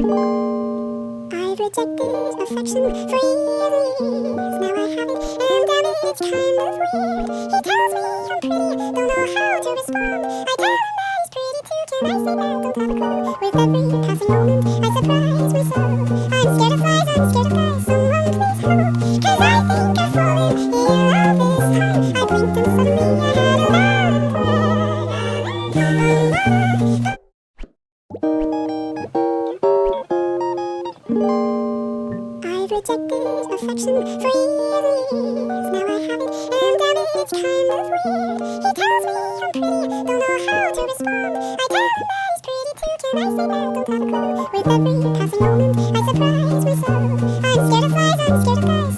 I've rejected affection for years. Now I have it, and damn it, it's kind of weird. He tells me I'm pretty, don't know how to respond. I tell him that he's pretty too, can I say that? Don't have a clue. With every passing moment, I surprise myself. I'm scared of flies, I'm scared of guys, someone please help. 'Cause I think I've fallen in love this time. I blinked and suddenly I had a love affair. I've rejected affection for years. Now I have it, and damn it, it's kind of weird. He tells me I'm pretty, don't know how to respond. I tell him that he's pretty too, can I say that? Don't have a clue. With every passing moment, I surprise myself. I'm scared of flies, I'm scared of guys,